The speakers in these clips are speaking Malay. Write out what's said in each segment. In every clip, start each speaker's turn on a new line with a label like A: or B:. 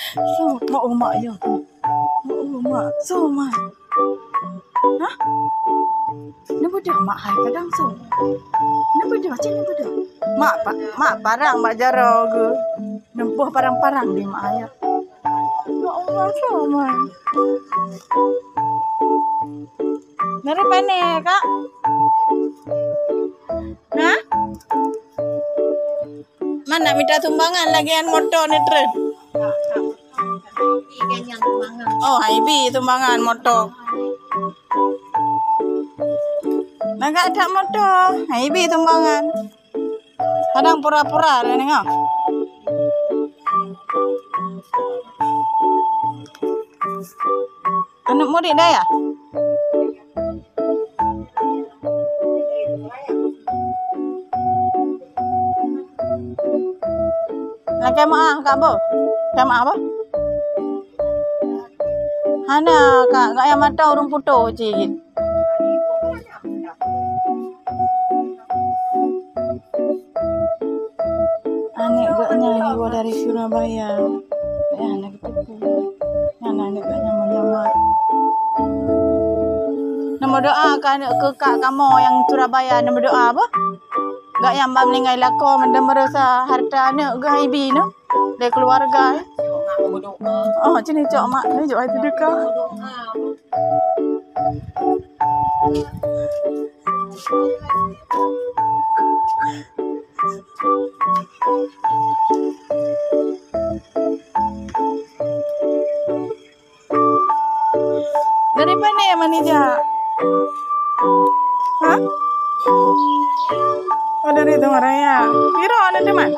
A: So, mau mak yo. Mau mak. So, mak. Hah? Nama dia mak hai kadang so. Nama dia macam ni dia. Mak parang mak jaro ke. Nempuh parang-parang di mak ayah. Ya Allah, so mak. Nari pane kak? Hah? Mana minta sumbangan lagian motor ni tren? Oh, Ibi sumbangan motor. Nagak ada motor. Ibi sumbangan. Kadang pura-pura dia tengok. Anak murid dah ya? Lagi mak kak bo? Kak mak apa? Hana kak yang mata urung putu cik. Anak gaknya ni gua dari Surabaya. Ya anak itu. Anak gaknya menyamar. Nama doa kan ke kak kamu yang Surabaya. Nama doa apa? Gak yang meninggal lako mendem merasa harta ni gak ibi no dari keluarga. Oh, sini cok mak ni cok itu dekat. Dari mana ya Manija? Hah? Oh dari Tenggaraya. Piro ada teman?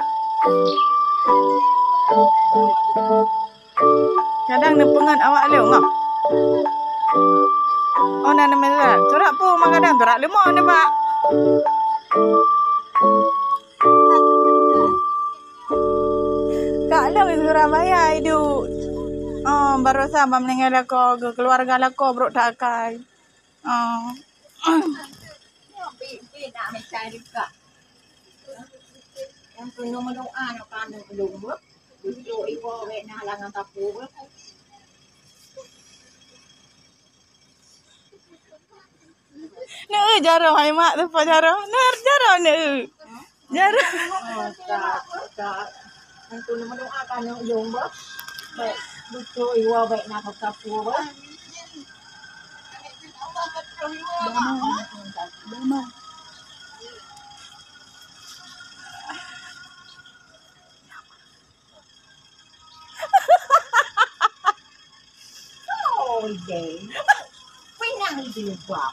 A: Kadang nepengan awak leu ngap. Oh nana mera. Corak pu kadang corak lemah ni pak. Kak long di Surabaya hidup. Oh baru sama meninggal aku ke keluarga aku bro tak kai. Oh.
B: Nak macam juga. Yang penuh mendoa nak pandang belum ber. Duduk ibu wek nak halangan tapu ber.
A: Nak jaro hai mak tu pa jaro. Nar jaro nak. Jaro.
B: Tak. Yang penuh mendoa pandang belum ber. Wek duduk ibu wek nak tapu ber.
A: Mama.
B: Oh, day. Pinang di lupa.